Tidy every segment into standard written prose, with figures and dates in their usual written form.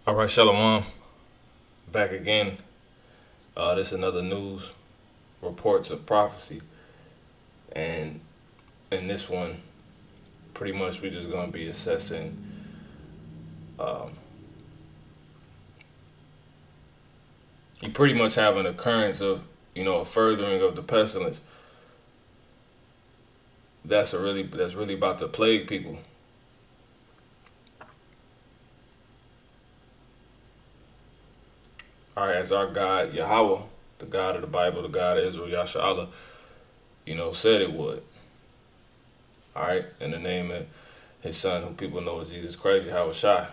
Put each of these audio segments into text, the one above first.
All right, Shalom, back again. This is another news reports of prophecy, and in this one, pretty much we're just going to be assessing you pretty much have an occurrence of, a furthering of the pestilence that's really about to plague people. All right, as our God, Yahweh, the God of the Bible, the God of Israel, Yasha Allah, said it would. All right, in the name of his son, who people know as Jesus Christ, Yahweh Shai.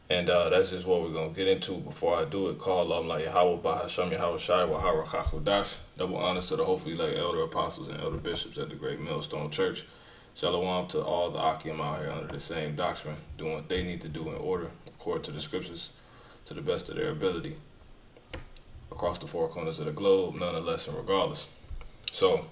And that's just what we're going to get into. Before I do it, call Allah Yahweh Bahasham Yahweh Shai Wahara Chakudash. Double honors to the hopefully like elder apostles and elder bishops at the Great Millstone Church. Shalom to all the Akim out here under the same doctrine, doing what they need to do in order, according to the scriptures, to the best of their ability, across the four corners of the globe, nonetheless and regardless. So,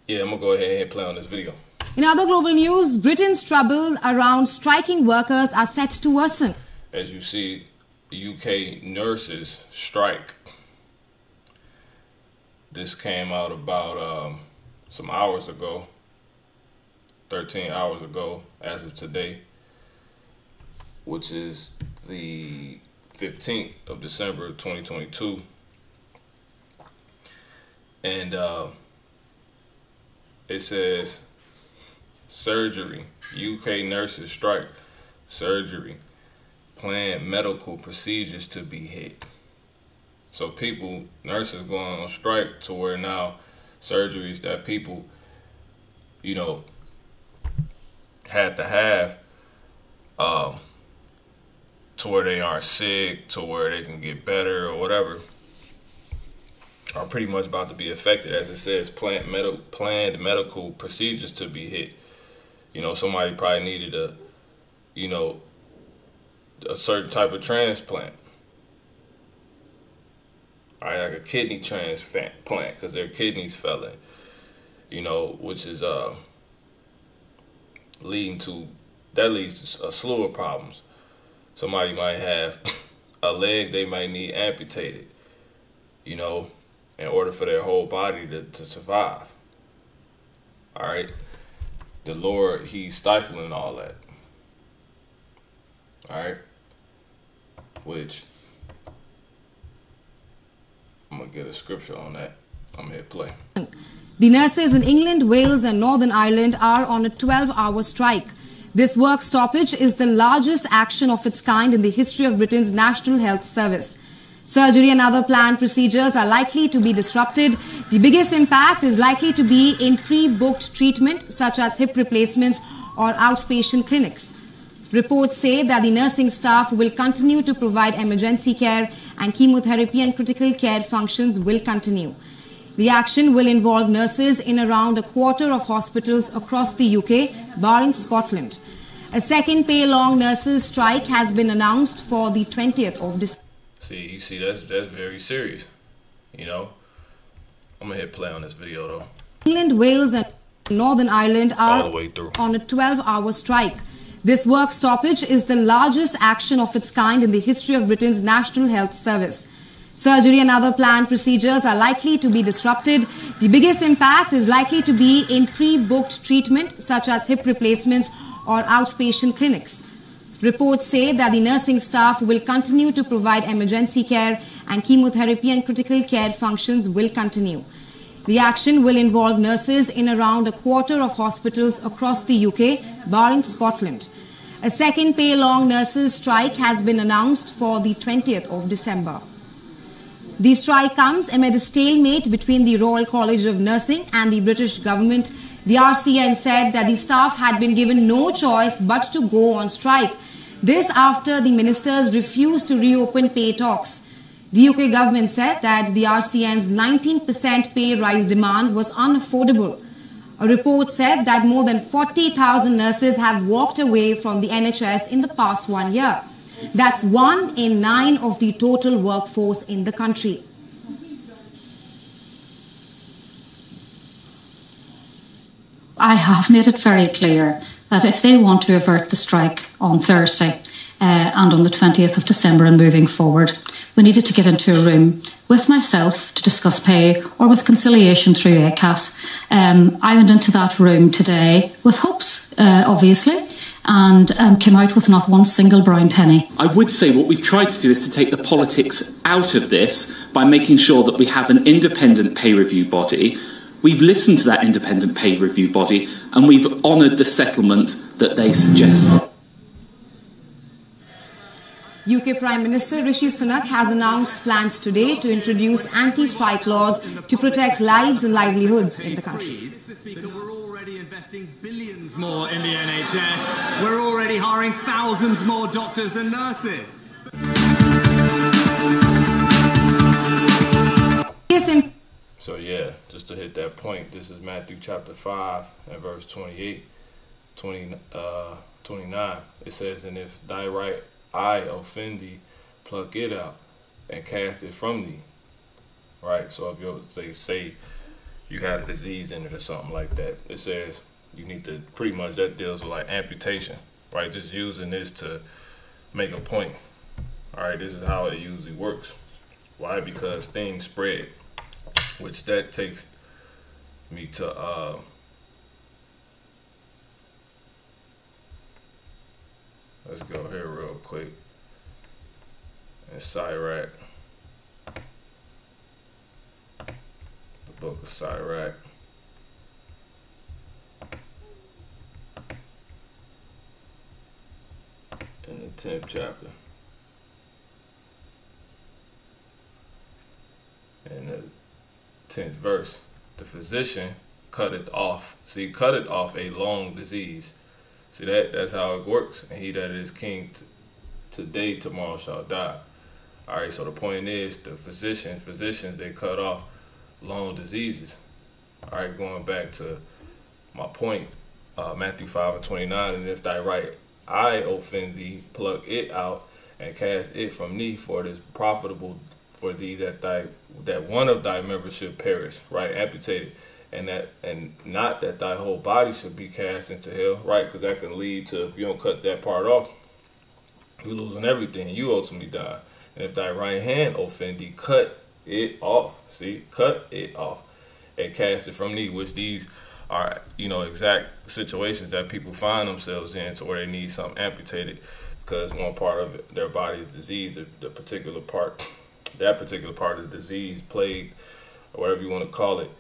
yeah, I'm going to go ahead and play on this video. In other global news, Britain's trouble around striking workers are set to worsen. As you see, UK nurses strike. This came out about some hours ago, 13 hours ago, as of today, which is the 15th of December 2022. And it says, surgery, UK nurses strike, surgery, planned medical procedures to be hit. So nurses going on strike to where now surgeries that people, had to have, to where they aren't sick, to where they can get better or whatever, are pretty much about to be affected. As it says, planned medical procedures to be hit. Somebody probably needed a certain type of transplant. All right, like a kidney transplant, because their kidneys fell in, which is leads to a slew of problems. Somebody might have a leg they might need amputated, in order for their whole body to survive. All right. The Lord, he's stifling all that. All right. Which, I'm going to get a scripture on that. I'm going to hit play. The nurses in England, Wales and Northern Ireland are on a 12-hour strike. This work stoppage is the largest action of its kind in the history of Britain's National Health Service. Surgery and other planned procedures are likely to be disrupted. The biggest impact is likely to be in pre-booked treatment, such as hip replacements or outpatient clinics. Reports say that the nursing staff will continue to provide emergency care and chemotherapy and critical care functions will continue. The action will involve nurses in around a quarter of hospitals across the UK, barring Scotland. A second pay-long nurses' strike has been announced for the 20th of December. See, that's very serious. I'm going to hit play on this video, though. England, Wales and Northern Ireland are all the way through on a 12-hour strike. This work stoppage is the largest action of its kind in the history of Britain's National Health Service. Surgery and other planned procedures are likely to be disrupted. The biggest impact is likely to be in pre-booked treatment, such as hip replacements or outpatient clinics. Reports say that the nursing staff will continue to provide emergency care and chemotherapy and critical care functions will continue. The action will involve nurses in around a quarter of hospitals across the UK, barring Scotland. A second pay-long nurses' strike has been announced for the 20th of December. The strike comes amid a stalemate between the Royal College of Nursing and the British government. The RCN said that the staff had been given no choice but to go on strike. This after the ministers refused to reopen pay talks. The UK government said that the RCN's 19% pay rise demand was unaffordable. A report said that more than 40,000 nurses have walked away from the NHS in the past 1 year. That's 1 in 9 of the total workforce in the country. I have made it very clear that if they want to avert the strike on Thursday and on the 20th of December and moving forward, we needed to get into a room with myself to discuss pay or with conciliation through ACAS. I went into that room today with hopes, obviously, and came out with not one single brown penny. I would say what we've tried to do is to take the politics out of this by making sure that we have an independent pay review body. We've listened to that independent pay review body and we've honoured the settlement that they suggested. UK Prime Minister Rishi Sunak has announced plans today to introduce anti-strike laws to protect lives and livelihoods in the country. Mr. Speaker, we're already investing billions more in the NHS. We're already hiring thousands more doctors and nurses. So yeah, just to hit that point, this is Matthew chapter 5 and verse 29. It says, and if thy right eye offend thee, pluck it out and cast it from thee. Right? So if you say you had a disease in it or something like that, it says you need to, pretty much that deals with like amputation, right? Just using this to make a point. All right, this is how it usually works. Why? Because things spread, which that takes me to let's go here real quick. And Sirach, the book of Sirach. In the 10th chapter. In the 10th verse. The physician cutteth off. See, cutteth off a long disease. See, that's how it works. And he that is king today, tomorrow shall die. All right, so the point is, the physicians, they cut off long diseases. All right, going back to my point, Matthew 5 and 29, and if thy right eye offend thee, pluck it out and cast it from thee, for it is profitable for thee that one of thy members should perish, right, amputated, and not that thy whole body should be cast into hell, right, because that can lead to, if you don't cut that part off, you're losing everything, you ultimately die. And if thy right hand offend thee, cut it off. See, cut it off and cast it from thee, which these are, exact situations that people find themselves in, to where they need something amputated because one part of their body is diseased, that particular part of the disease, plague, or whatever you want to call it.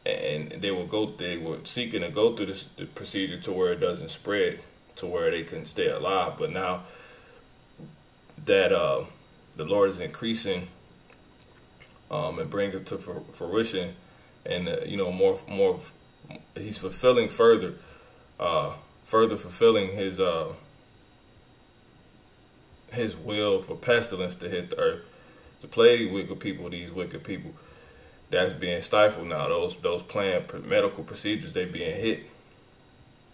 And they were seeking to go through the procedure to where it doesn't spread, to where they can stay alive. But now that the Lord is increasing and bringing it to fruition, and more, He's fulfilling further fulfilling His will for pestilence to hit the earth, to plague these wicked people. That's being stifled now. Those planned medical procedures, they being hit.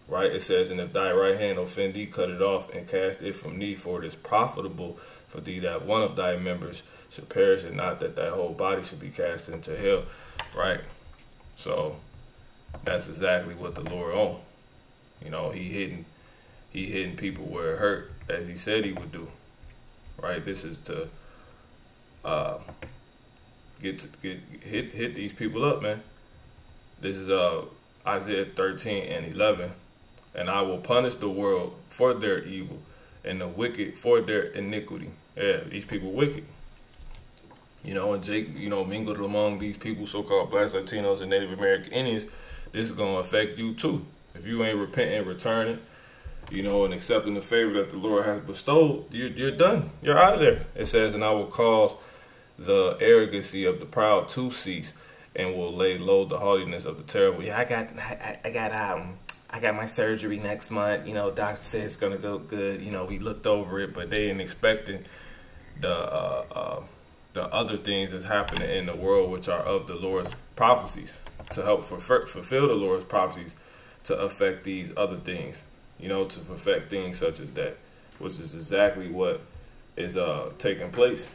Right? It says, and if thy right hand offend thee, cut it off and cast it from thee, for it is profitable for thee that one of thy members should perish, and not that thy whole body should be cast into hell. Right? So that's exactly what the Lord on. He hitting people where it hurt, as He said He would do. Right? This is to hit these people up, man. This is Isaiah 13 and 11. And I will punish the world for their evil and the wicked for their iniquity. Yeah, these people wicked. And Jake, mingled among these people, so-called blacks, Latinos, and Native American Indians. This is going to affect you too. If you ain't repenting, returning, and accepting the favor that the Lord has bestowed, you're done. You're out of there. It says, and I will cause the arrogancy of the proud to cease, and will lay low the haughtiness of the terrible. Yeah, I got my surgery next month. Doctor says it's gonna go good. We looked over it, but they ain't expecting the other things that's happening in the world, which are of the Lord's prophecies, to help fulfill the Lord's prophecies, to affect these other things. To perfect things such as that, which is exactly what is taking place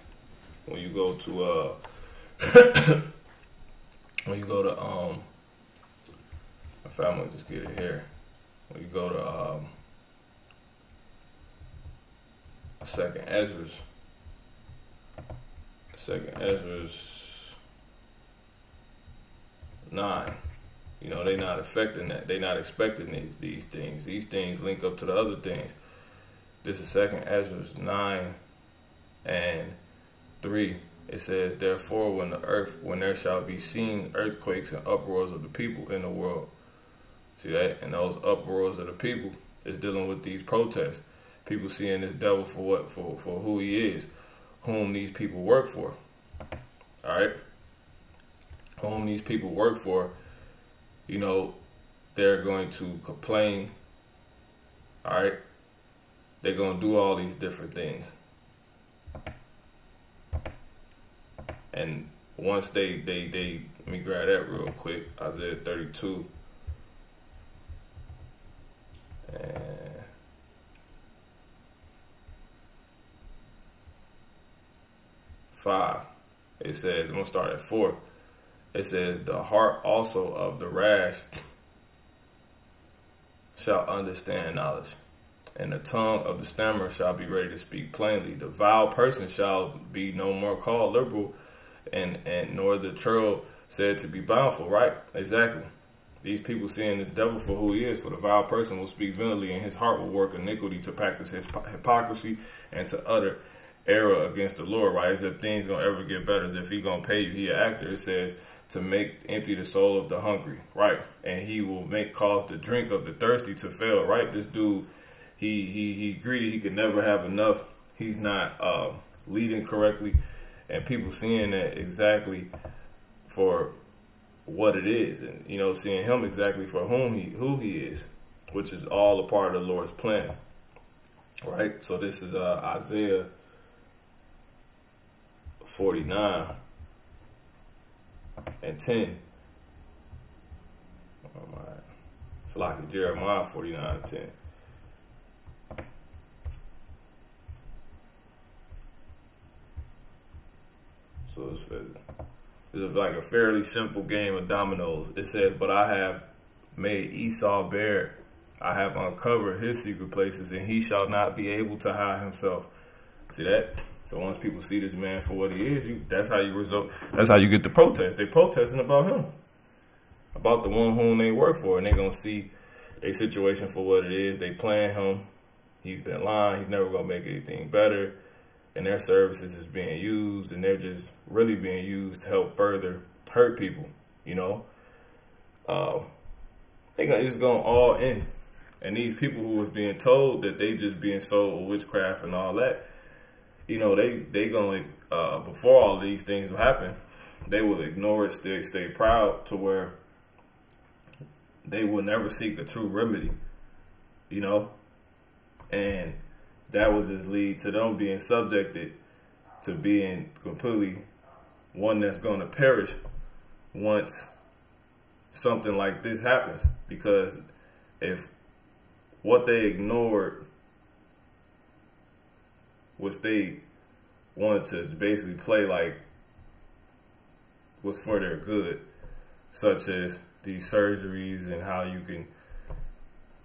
when you go to fact, I'm gonna just get it here. When you go to Second Ezra's 9. You know, they not affecting that. They not expecting these things. These things link up to the other things. This is 2 Ezra's 9 and 3. It says, therefore, when there shall be seen earthquakes and uproars of the people in the world. See that? And those uproars of the people is dealing with these protests. People seeing this devil for what? For who he is, whom these people work for. All right? Whom these people work for, you know, they're going to complain. All right? They're going to do all these different things. And once they let me grab that real quick. Isaiah 32. And 5. It says, I'm going to start at 4. It says, the heart also of the rash shall understand knowledge, and the tongue of the stammerer shall be ready to speak plainly. The vile person shall be no more called liberal, and nor the churl said to be bountiful. Right? Exactly. These people seeing this devil for who he is. For the vile person will speak vehemently, and his heart will work iniquity to practice his hypocrisy and to utter error against the Lord. Right? As if things gonna ever get better. As if he gonna pay you, he an actor. It says to make empty the soul of the hungry. Right? And he will cause the drink of the thirsty to fail. Right? This dude, he greedy. He can never have enough. He's not leading correctly, and people seeing that exactly for what it is, and you know, seeing him exactly for who he is, which is all a part of the Lord's plan. Right? So this is Isaiah 49 and 10. It's like Jeremiah 49 and 10. So it's like a fairly simple game of dominoes. It says, but I have made Esau bare. I have uncovered his secret places, and he shall not be able to hide himself. See that? So once people see this man for what he is, that's how you result. That's how you get the protest. They protesting about him, about the one whom they work for, and they gonna see their situation for what it is. They playing him. He's been lying. He's never gonna make anything better. And their services is being used, and they're just really being used to help further hurt people, you know. They just going all in. And these people who was being told that they just being sold with witchcraft and all that, you know, they going before all these things will happen, they will ignore it, stay proud to where they will never seek a true remedy, you know. And that will just lead to them being subjected to being completely one that's going to perish once something like this happens. Because if what they ignored, which they wanted to basically play like was for their good, such as these surgeries and how you can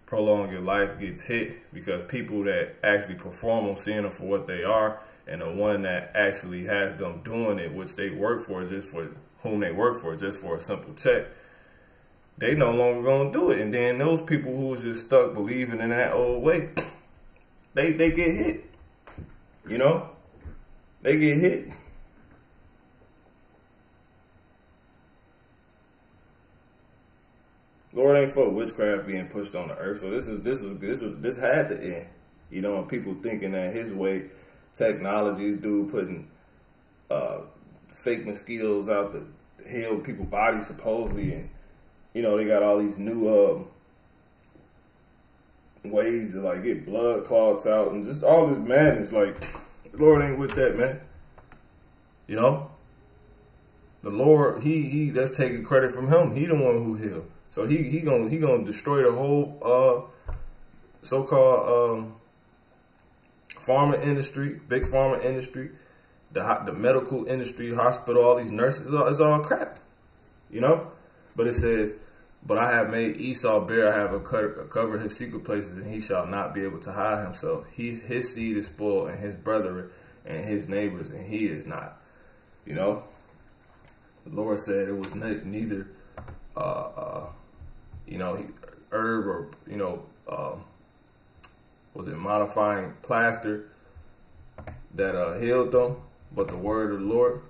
prolong your life, gets hit because people that actually perform them, seeing them for what they are, and the one that actually has them doing it, which they work for, just for whom they work for, just for a simple check, they no longer gonna do it. And then those people who was just stuck believing in that old way, they get hit. You know, they get hit. Lord ain't for witchcraft being pushed on the earth. So this had to end. You know, and people thinking that his way, technology, this dude putting fake mosquitoes out to heal people's bodies supposedly, and you know, they got all these new ways to like get blood clots out and just all this madness. Like, the Lord ain't with that, man. You know? The Lord, he that's taking credit from him. He the one who healed. So he gonna destroy the whole so-called pharma industry, big pharma industry, the medical industry, hospital, all these nurses. It's all crap, you know. But it says, But I have made Esau bare, I have covered his secret places, and he shall not be able to hide himself. His seed is spoiled, and his brethren and his neighbors, and he is not. You know, the Lord said it was neither, you know, herb or, you know, was it modifying plaster that healed them, but the word of the Lord.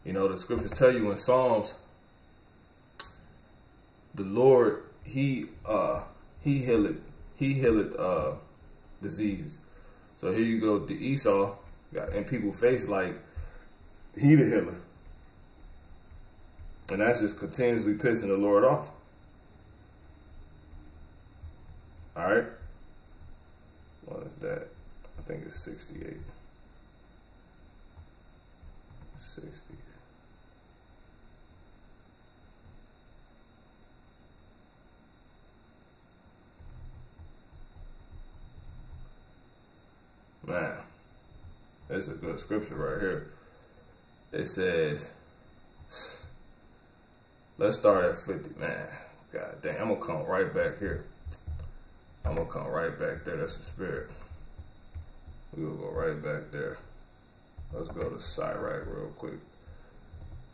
You know, the scriptures tell you in Psalms, the Lord, he healeth diseases. So here you go, the Esau got in people's face like he the healer. And that's just continuously pissing the Lord off. All right. What is that? I think it's 68. 60s. Man, that's a good scripture right here. It says, let's start at 50. Man, god dang, I'm gonna come right back here. I'm gonna come right back there. That's the spirit. We will go right back there. Let's go to Sirach real quick.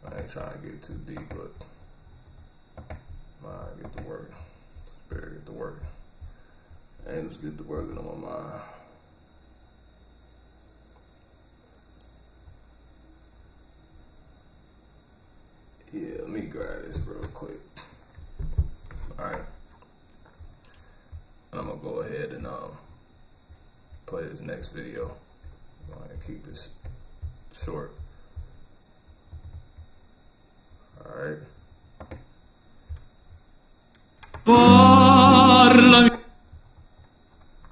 I ain't trying to get too deep, but mind get to working. Spirit get to working. Angels get to working on my mind. Yeah, let me grab this real quick. Alright. I'm gonna go ahead and play this next video. I'm gonna keep this short. Alright.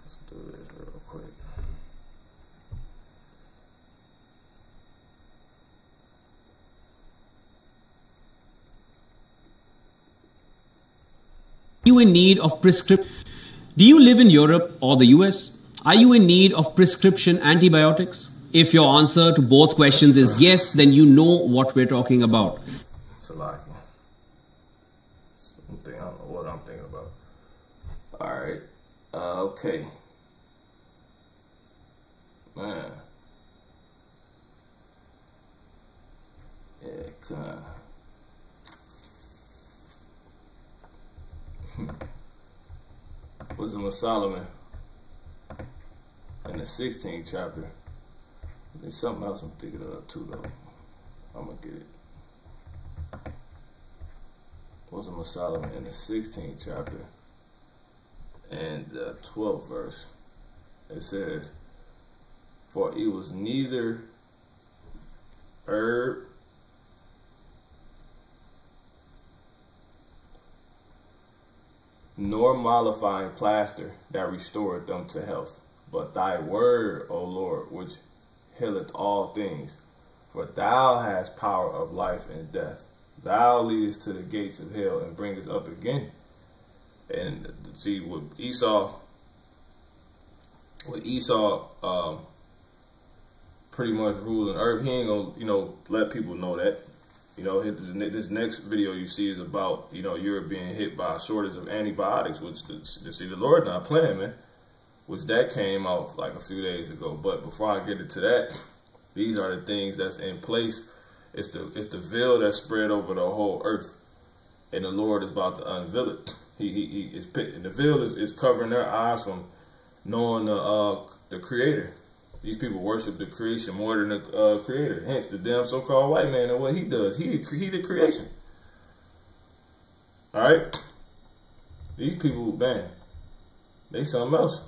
Let's do this real quick. Are you in need of prescription? Do you live in Europe or the US? Are you in need of prescription antibiotics? If your answer to both questions is yes, then you know what we're talking about. Salaki. I don't know what I'm thinking about. Alright. Okay. Man. Yeah, kinda. Wisdom of Solomon in the 16th chapter. There's something else I'm thinking of too, though. I'm gonna get it. Wisdom of Solomon in the 16th chapter and the 12th verse. It says, "For it was neither herb nor mollifying plaster that restored them to health, but thy word, O Lord, which healeth all things. For thou hast power of life and death. Thou leadest to the gates of hell and bringest up again." And see, with Esau pretty much ruling earth, he ain't gonna, you know, let people know that. You know, this next video you see is about, you know, Europe being hit by a shortage of antibiotics, which, see, the Lord not playing, man, which that came out like a few days ago. But before I get into that, these are the things that's in place. It's the veil that's spread over the whole earth, and the Lord is about to unveil it. He is picking. The veil is covering their eyes from knowing the Creator. These people worship the creation more than the Creator. Hence, the damn so-called white man and what he does. He the creation. All right? These people, man, they something else.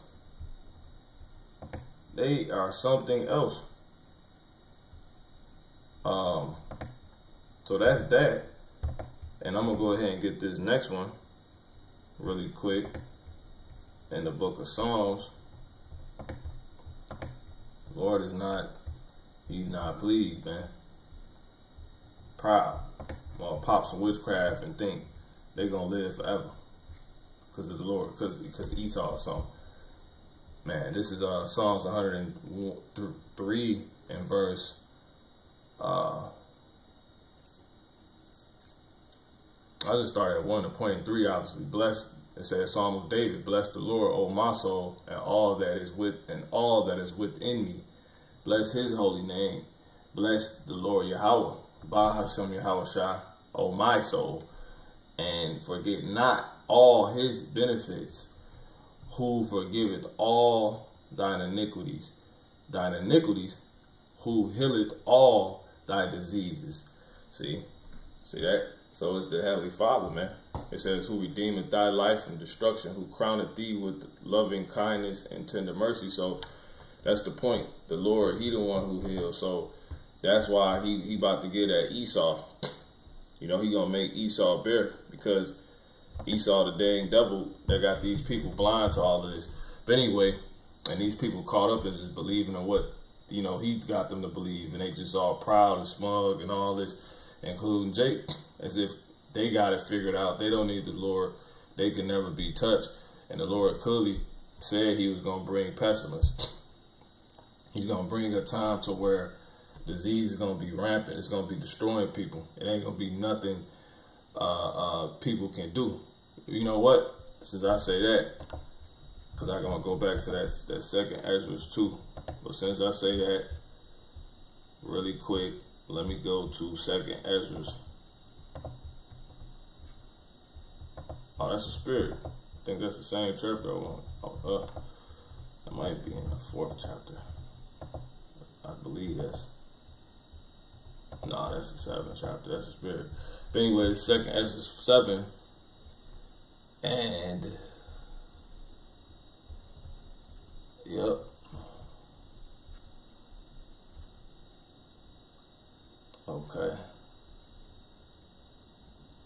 They are something else. So that's that. And I'm going to go ahead and get this next one really quick in the book of Psalms. The Lord is not, he's not pleased, man. Proud. Well, pop some witchcraft and think they're going to live forever because of the Lord, because Esau. So, man, this is Psalms 103 and verse I just started at 1 to point in 3, obviously. Bless, it says Psalm of David, bless the Lord, O my soul, and all that is within me. Bless his holy name. Bless the Lord Yahweh. Ba Hashem Yahweh Shah, O my soul, and forget not all his benefits, who forgiveth all thine iniquities, who healeth all thy diseases. See that? So it's the Heavenly Father, man. It says, who redeemeth thy life from destruction, who crowneth thee with loving kindness and tender mercy. So that's the point. The Lord, he the one who heals. So that's why he about to get at Esau. You know, he gonna make Esau bear, because Esau the dang devil that got these people blind to all of this. But anyway, and these people caught up in just believing in what, you know, he got them to believe, and they just all proud and smug and all this, including Jake, as if they got it figured out. They don't need the Lord. They can never be touched. And the Lord clearly said he was going to bring pestilence. He's going to bring a time to where disease is going to be rampant. It's going to be destroying people. It ain't going to be nothing people can do. You know what? Since I say that, because I'm going to go back to that second Ezra 2. But since I say that, really quick, let me go to second Ezra. Oh, that's a spirit. I think that's the same chapter. That might be in the 4th chapter. I believe that's the 7th chapter. That's a spirit. But anyway, the second Ezra 7, and yep. Okay.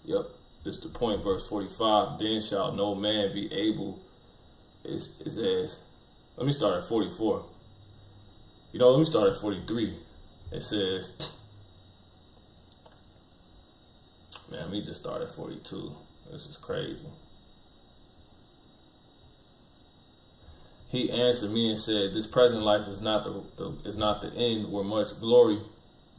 Yep. This is the point, verse 45. Then shall no man be able, it says, let me start at 44. You know, let me start at 43. It says, man, let me just start at 42. This is crazy. He answered me and said, this present life is not the end where much glory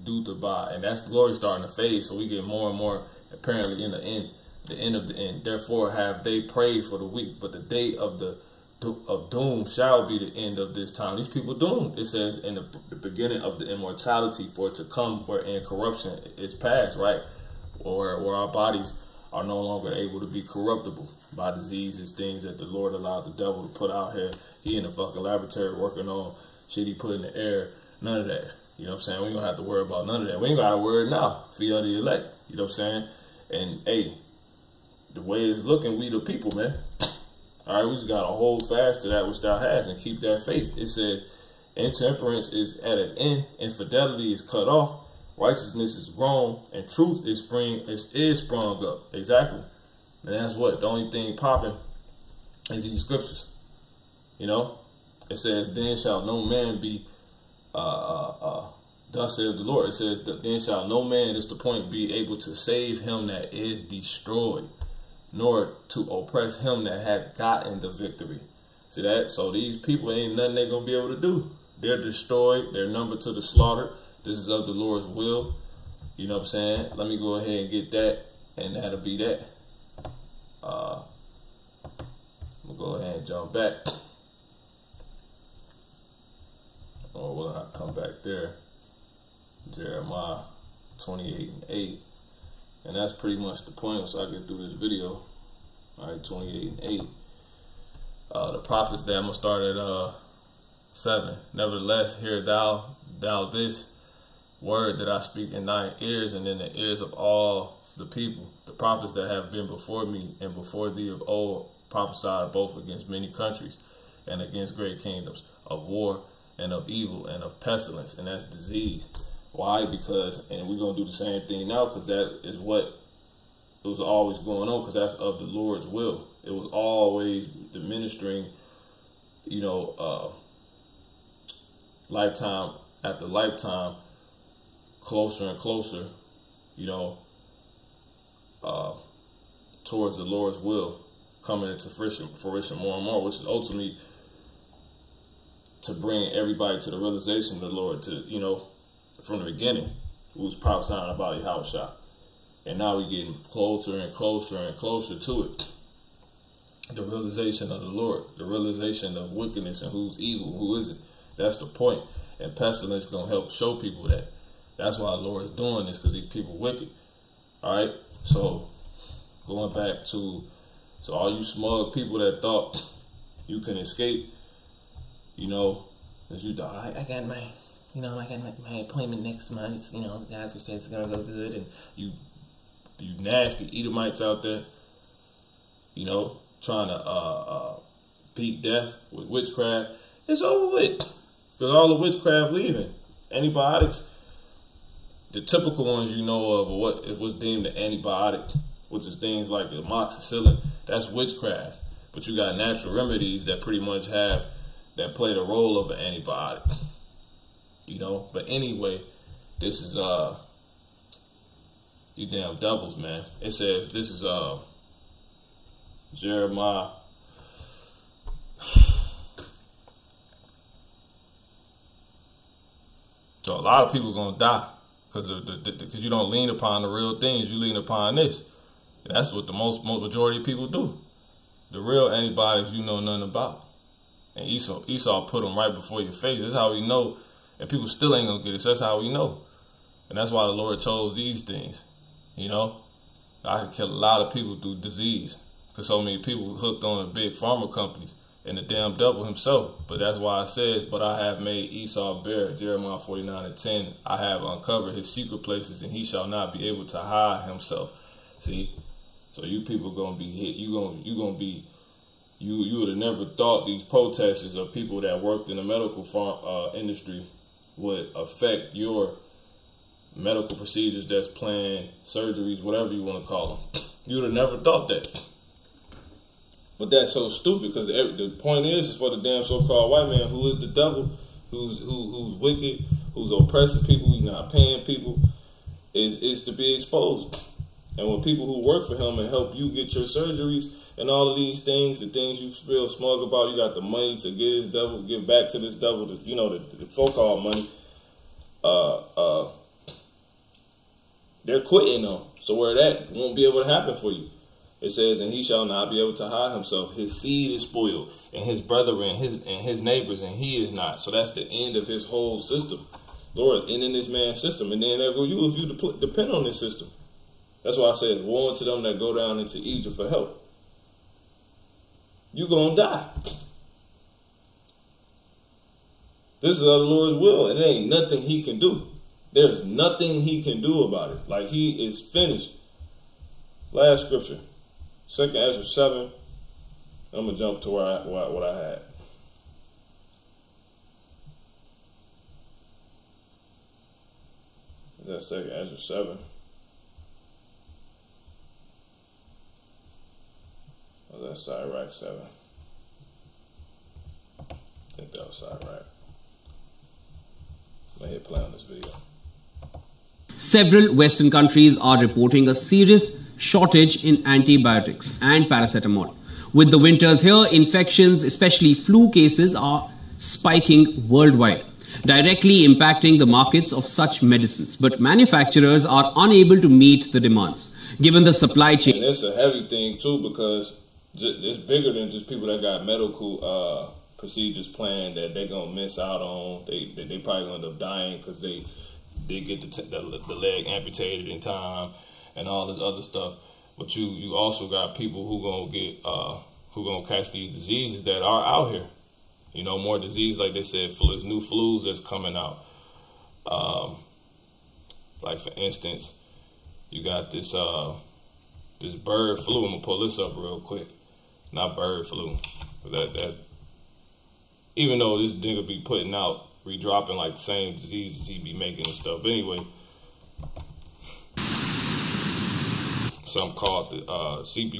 doth abide. And that's glory starting to fade, so we get more and more apparently in the end of the end. Therefore have they prayed for the weak, but the day of doom shall be the end of this time. These people doomed. It says in the beginning of the immortality for it to come, wherein corruption is past, right? Or where our bodies are no longer able to be corruptible by diseases, things that the Lord allowed the devil to put out here. He in the fucking laboratory working on shit he put in the air. None of that. You know what I'm saying? We don't have to worry about none of that. We ain't got to worry now. For you the elect. You know what I'm saying? And hey, the way it's looking, we the people, man. All right, we just got to hold fast to that which thou hast and keep that faith. It says, intemperance is at an end, infidelity is cut off, righteousness is grown, and truth is sprung up. Exactly. And that's what the only thing popping is these scriptures. You know, it says, then shall no man be, thus says the Lord. It says, then shall no man, is the point, be able to save him that is destroyed, nor to oppress him that hath gotten the victory. See that? So these people ain't nothing they're going to be able to do. They're destroyed. They're numbered to the slaughter. This is of the Lord's will. You know what I'm saying? Let me go ahead and get that, and that'll be that. We'll go ahead and jump back. Or will I come back there? Jeremiah 28:8. And that's pretty much the point once I get through this video. All right, 28:8. The prophets there, I'm going to start at 7. Nevertheless, hear thou this word that I speak in thine ears and in the ears of all the people. The prophets that have been before me and before thee of old prophesied both against many countries and against great kingdoms, of war and of evil and of pestilence, and that's disease. Why? Because, and we're going to do the same thing now, because that is what it was always going on, because that's of the Lord's will. It was always the ministering, you know, lifetime after lifetime, closer and closer, you know, towards the Lord's will, coming into fruition more and more, which is ultimately to bring everybody to the realization of the Lord, to, you know, from the beginning, who was prophesying about Yahushua. And now we're getting closer and closer and closer to it. The realization of the Lord, the realization of wickedness and who's evil, who isn't. That's the point. And Pestilence is going to help show people that. That's why the Lord is doing this, because these people wicked. All right? So, going back to, so all you smug people that thought you can escape, you know, as you die, I got my, you know, I got my appointment next month. It's, you know, the guys who said it's going to go good. And you nasty Edomites out there, you know, trying to beat death with witchcraft. It's over with. Because all the witchcraft leaving. Antibiotics, the typical ones you know of, or what was deemed an antibiotic, which is things like the amoxicillin, that's witchcraft. But you got natural remedies that pretty much that play the role of an antibiotic. You know? But anyway, this is you damn devils, man. It says, this is Jeremiah. So a lot of people are going to die because you don't lean upon the real things. You lean upon this. And that's what the majority of people do. The real antibiotics you know nothing about. And Esau put them right before your face. That's how we know. And people still ain't going to get it. So that's how we know. And that's why the Lord chose these things. You know, I could kill a lot of people through disease because so many people hooked on the big pharma companies and the damn devil himself. But that's why I said, but I have made Esau bare, Jeremiah 49:10. I have uncovered his secret places, and he shall not be able to hide himself. See, so you people gonna be hit. You would have never thought these protesters or people that worked in the medical industry would affect your medical procedures that's planned, surgeries, whatever you want to call them. You would have never thought that. But that's so stupid because the point is for the damn so-called white man who is the devil, who's wicked, who's oppressing people, he's not paying people, is to be exposed. And when people who work for him and help you get your surgeries and all of these things, the things you feel smug about, you got the money to give back to this devil, the so-called money, they're quitting them. So where that won't be able to happen for you. It says, and he shall not be able to hide himself. His seed is spoiled, and his brethren, and his neighbors, and he is not. So that's the end of his whole system. Lord, ending this man's system. And then there go you if you depend on this system. That's why I say it's woe unto them that go down into Egypt for help. You're going to die. This is of the Lord's will, and there ain't nothing he can do. There's nothing he can do about it. Like he is finished. Last scripture, 2 Ezra 7. I'm gonna jump to what I had. Is that 2 Ezra 7? Or is that Sirach 7? I think that was Sirach. I'm gonna hit play on this video. Several Western countries are reporting a serious shortage in antibiotics and paracetamol. With the winters here, infections, especially flu cases, are spiking worldwide, directly impacting the markets of such medicines. But manufacturers are unable to meet the demands, given the supply chain. And it's a heavy thing too, because it's bigger than just people that got medical procedures planned that they're gonna miss out on. They probably gonna end up dying because they get the leg amputated in time and all this other stuff. But you also got people who gonna catch these diseases that are out here. You know, more disease, like they said, there's new flus that's coming out. Like for instance, you got this bird flu. I'm gonna pull this up real quick. Not bird flu. That even though this nigga be putting out, redropping like the same diseases he be making and stuff. Anyway, something called you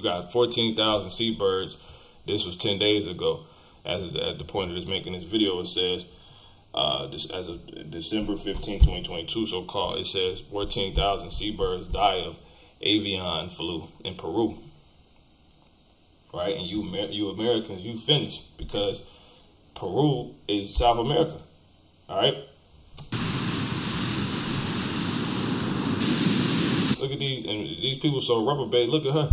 got 14,000 seabirds. This was 10 days ago. At the point of this making this video, it says this as of December 15, 2022, so called. It says 14,000 seabirds die of avian flu in Peru. Right, and you Americans, you finished because Peru is South America. All right. Look at these, and these people so reprobate. Look at her.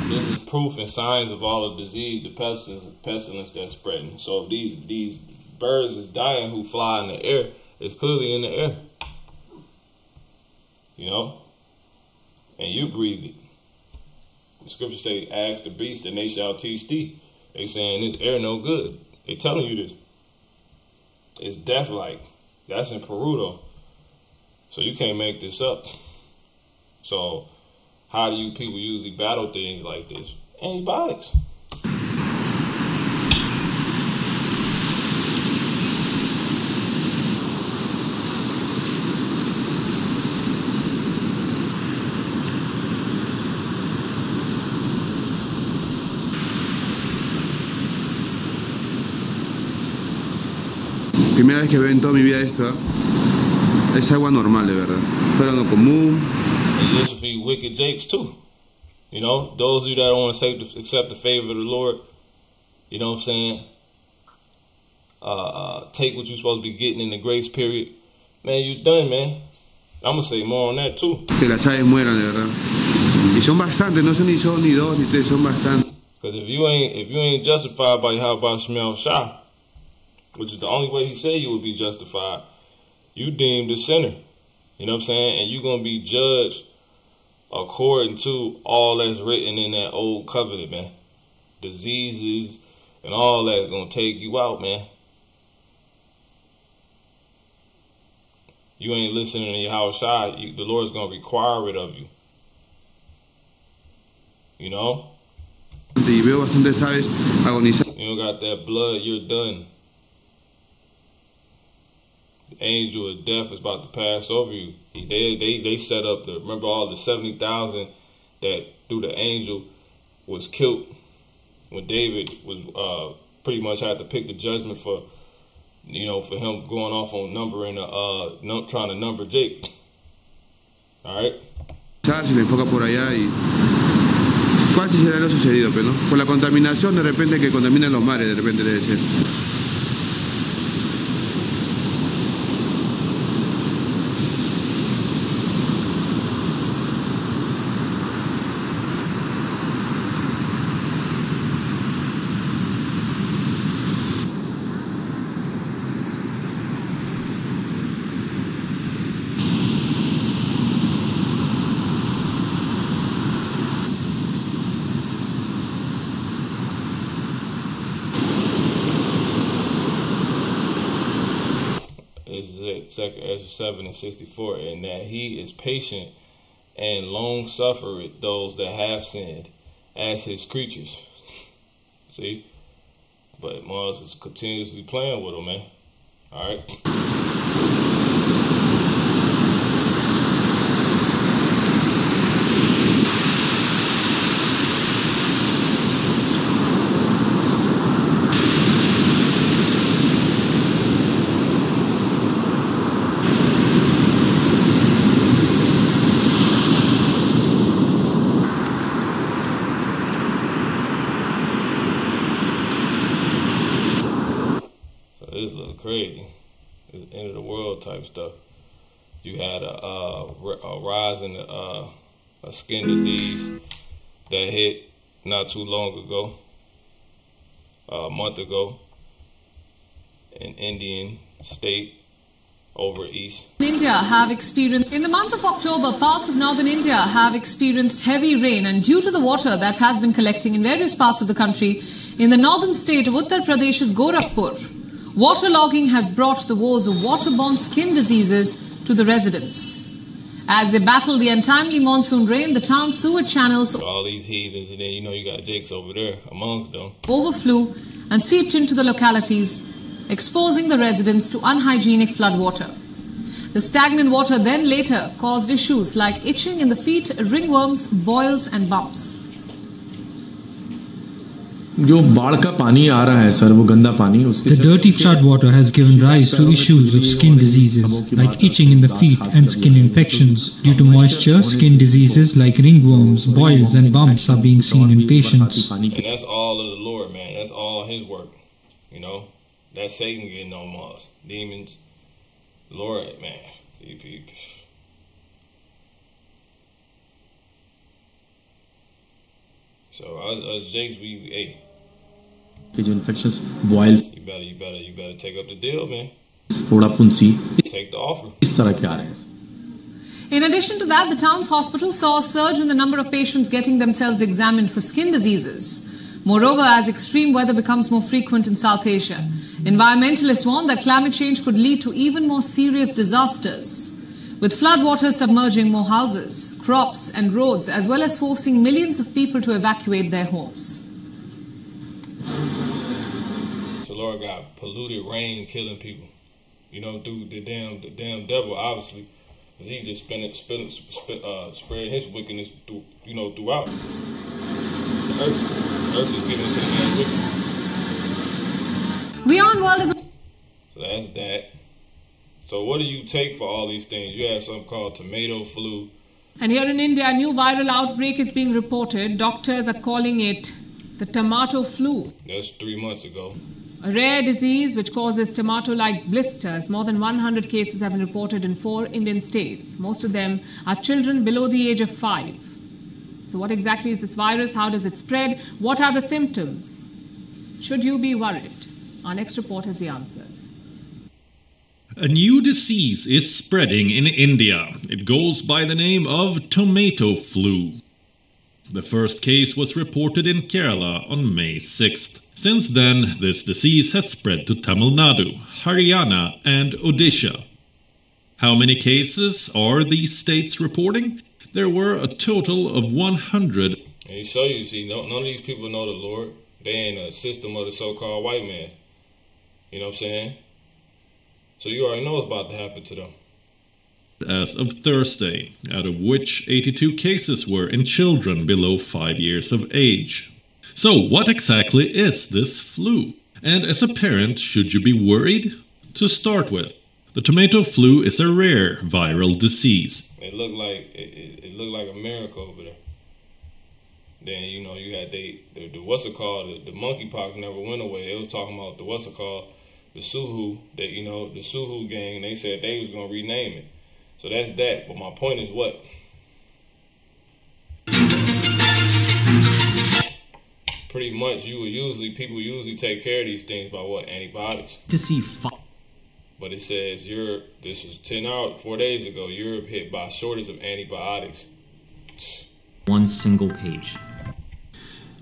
This is proof and signs of all the disease, the pestilence that's spreading. So if these birds is dying who fly in the air, it's clearly in the air. You know? And you breathe it. The scripture say, ask the beast and they shall teach thee. They saying this air no good. They telling you this. It's death-like. That's in Peru though. So you can't make this up. So how do you people usually battle things like this? Antibiotics. Primera vez que veo en toda mi vida esto, es agua normal de verdad, fuera lo común. And this will be wicked jakes too. You know, those of you that don't want to accept the favor of the Lord, you know what I'm saying? Take what you're supposed to be getting in the grace period. Man, you done, man. I'm going to say more on that too. Que las aves mueran de verdad. Y son bastantes, no son ni dos ni tres, son bastantes. Because if you ain't justified by Yahweh Shemel Shah, which is the only way he said you would be justified, you deemed a sinner. You know what I'm saying? And you're going to be judged according to all that's written in that old covenant, man. Diseases and all that going to take you out, man. You ain't listening to Yahweh Shai, the Lord's going to require it of you. You know? Y veo bastantes aves agonizar. You don't got that blood, you're done. The angel of death is about to pass over you. They set up the, remember all the 70,000 that through the angel was killed when David was pretty much had to pick the judgment for, you know, for him going off on numbering, trying to number Jake. All right. Se le enfoca por allá y ¿cuál será lo sucedido, pero no? Por la contaminación de repente que contaminan los mares, de repente debe ser. Second Ezra 7 and 64, and that he is patient and long suffereth those that have sinned as his creatures. See? But Mars is continuously playing with them, man. Alright? This look crazy. It's end of the world type stuff. You had a rise in a skin disease that hit not too long ago, a month ago, in Indian state over east. India have experienced, in the month of October, parts of northern India have experienced heavy rain, and due to the water that has been collecting in various parts of the country, in the northern state of Uttar Pradesh's Gorakhpur, waterlogging has brought the woes of waterborne skin diseases to the residents. As they battle the untimely monsoon rain, the town's sewer channels, all these heathens, and then you know you got Jakes over there amongst them, overflew and seeped into the localities, exposing the residents to unhygienic floodwater. The stagnant water then later caused issues like itching in the feet, ringworms, boils and bumps. जो बाढ़ का पानी आ रहा है sir, वो गंदा पानी, उसके The dirty flood water has given rise to issues of skin diseases like itching in the feet and skin infections. Due to moisture, skin diseases like ringworms, boils and bumps are being seen in patients. And that's all of the Lord, man. That's all his work. You know, that's Satan getting on Mars. Demons, Lord, man. So us Jakes, hey. infections, boils. You better take up the deal, man. थोड़ा फुंसी. Take the offer. इस तरह के आ रहे हैं. In addition to that, the town's hospital saw a surge in the number of patients getting themselves examined for skin diseases. Moreover, as extreme weather becomes more frequent in South Asia, environmentalists warn that climate change could lead to even more serious disasters, with floodwaters submerging more houses, crops and roads, as well as forcing millions of people to evacuate their homes. So Lord got polluted rain killing people. You know, through the damn devil, obviously, because he just spread his wickedness throughout. The earth is getting into the damn wicked. WION World is... So that's that. So what do you take for all these things? You have something called tomato flu. And here in India, a new viral outbreak is being reported. Doctors are calling it the tomato flu. That's 3 months ago. A rare disease which causes tomato-like blisters. More than 100 cases have been reported in 4 Indian states. Most of them are children below the age of 5. So what exactly is this virus? How does it spread? What are the symptoms? Should you be worried? Our next report has the answers. A new disease is spreading in India. It goes by the name of tomato flu. The first case was reported in Kerala on May 6th. Since then, this disease has spread to Tamil Nadu, Haryana and Odisha. How many cases are these states reporting? There were a total of 100. And you see, none of these people know the Lord. They ain't a system of the so-called white man. You know what I'm saying? So you already know what's about to happen to them. As of Thursday, out of which 82 cases were in children below 5 years of age. So what exactly is this flu? And as a parent, should you be worried? To start with, the tomato flu is a rare viral disease. It looked like a miracle over there. Then you had the monkeypox never went away. They was talking about the Suhu, the Suhu gang. They said they was gonna rename it. So that's that. But my point is what? Pretty much, people usually take care of these things by what? Antibiotics. But it says this is 4 days ago, Europe hit by a shortage of antibiotics. One single page.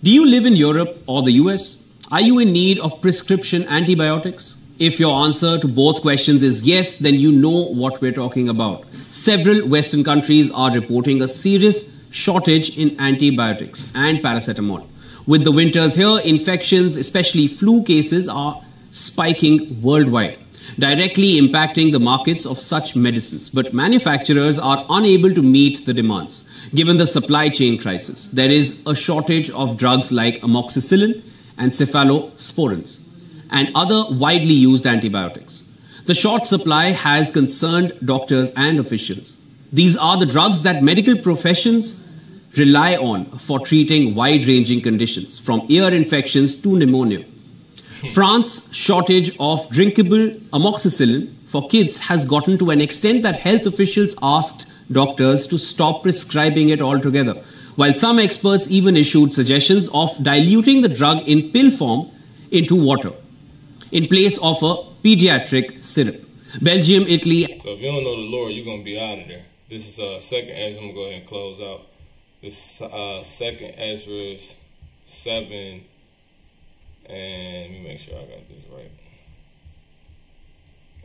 Do you live in Europe or the US? Are you in need of prescription antibiotics? If your answer to both questions is yes, then you know what we're talking about. Several Western countries are reporting a serious shortage in antibiotics and paracetamol. With the winters here, infections, especially flu cases, are spiking worldwide, directly impacting the markets of such medicines. But manufacturers are unable to meet the demands. Given the supply chain crisis, there is a shortage of drugs like amoxicillin and cephalosporins and other widely used antibiotics. The short supply has concerned doctors and officials. These are the drugs that medical professions rely on for treating wide-ranging conditions, from ear infections to pneumonia. France's shortage of drinkable amoxicillin for kids has gotten to an extent that health officials asked doctors to stop prescribing it altogether, while some experts even issued suggestions of diluting the drug in pill form into water in place of a pediatric syrup. Belgium, Italy... So if you don't know the Lord, you're going to be out of there. This is second Ezra. I'm going to go ahead and close out. This is second Ezra 7. And let me make sure I got this right.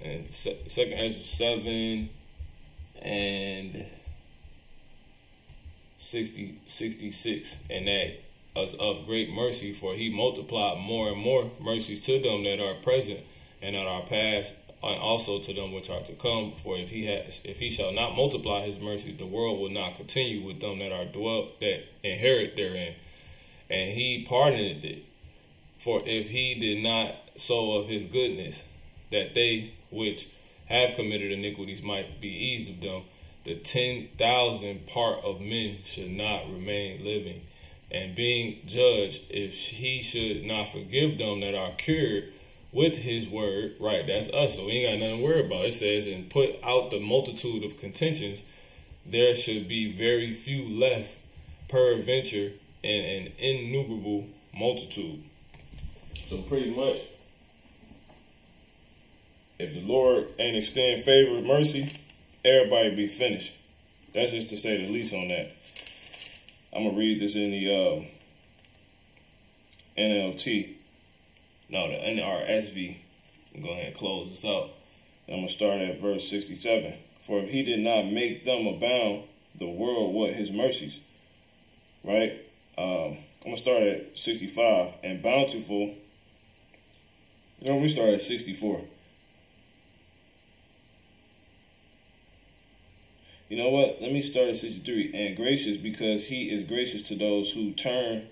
And second Ezra 7 and 66. And that is of great mercy, for he multiplied more and more mercies to them that are present and that are past, and also to them which are to come. For if he shall not multiply his mercies, the world will not continue with them that inherit therein. And he pardoned it, For if he did not so of his goodness, that they which have committed iniquities might be eased of them, the 10,000 part of men should not remain living. And being judged, if he should not forgive them that are cured with his word, right, that's us, so we ain't got nothing to worry about. It says, and put out the multitude of contentions, there should be very few left, peradventure, and an innumerable multitude. So pretty much, if the Lord ain't extend favor and mercy, everybody be finished. That's just to say the least on that. I'm going to read this in the NLT. No, the NRSV. I'm going to go ahead and close this out. I'm going to start at verse 67. For if he did not make them abound the world with his mercies. Right? I'm going to start at 65. And bountiful. No, we start at 64. You know what? Let me start at 63. And gracious, because he is gracious to those who turn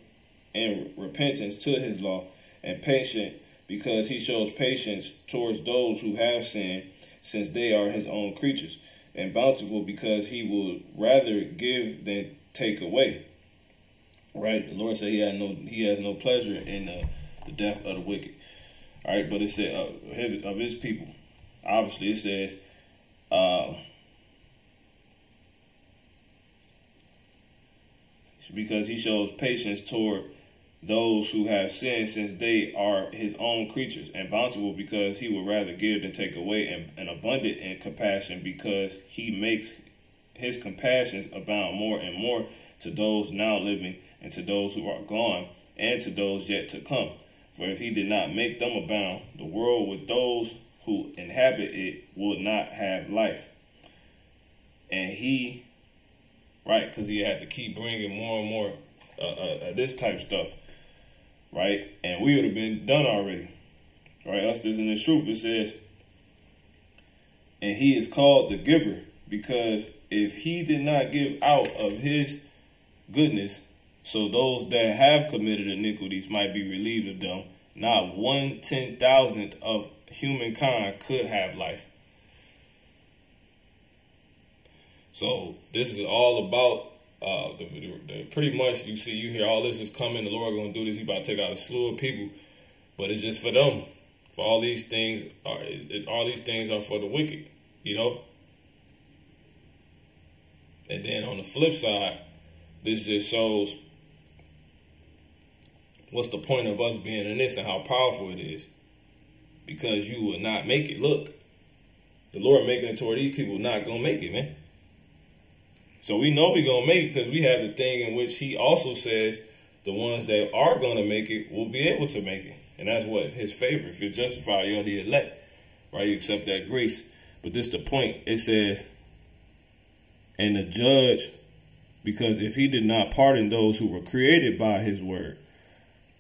in repentance to his law. And patient, because he shows patience towards those who have sinned, since they are his own creatures. And bountiful, because he will rather give than take away. Right? The Lord said he has no pleasure in the death of the wicked. All right, but it said of his people. Obviously, it says, because he shows patience toward those who have sinned, since they are his own creatures. And bountiful, because he would rather give than take away. And abundant in compassion, because he makes his compassions abound more and more to those now living, and to those who are gone, and to those yet to come. For if he did not make them abound, the world with those who inhabit it would not have life. And he, right, because he had to keep bringing more and more this type of stuff, right? And we would have been done already, right? Us this in the truth, it says, and he is called the giver, because if he did not give out of his goodness, so those that have committed iniquities might be relieved of them, not 1/10,000th of humankind could have life. So this is all about pretty much you hear all this is coming. The Lord going to do this. He about to take out a slew of people, but it's just for them. For all these things are for the wicked, you know. And then on the flip side, this just shows what's the point of us being in this and how powerful it is. Because you will not make it. Look, the Lord making it to where these people not going to make it, man. So we know we're going to make it because we have the thing in which he also says the ones that are going to make it will be able to make it. And that's what? His favor. If you're justified, you're the elect, right? You accept that grace. But this the point. It says, and the judge, because if he did not pardon those who were created by his word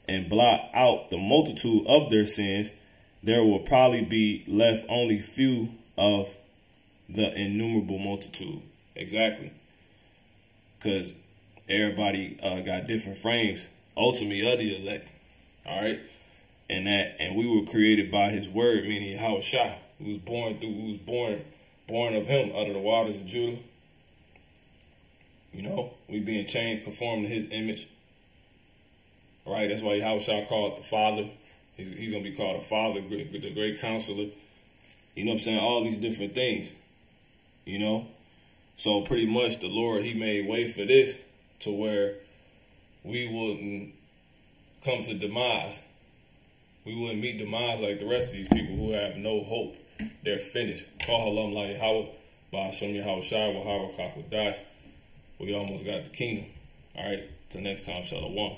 and blot out the multitude of their sins, there will probably be left only few of the innumerable multitude. Exactly. Because everybody got different frames, ultimately of the elect. All right. And we were created by his word, meaning Yahushua. We was born of him out of the waters of Judah. You know, we being changed, conformed to his image. All right, that's why Yahushua called the Father. He's going to be called the Father, the great counselor. You know what I'm saying? All these different things, you know. So pretty much the Lord, he made way for this to where we wouldn't come to demise. We wouldn't meet demise like the rest of these people who have no hope. They're finished. Call halam la Yahweh, Ba'ashem Yahushua, Wahara Kakodash. We almost got the kingdom. All right, till next time, Shalom.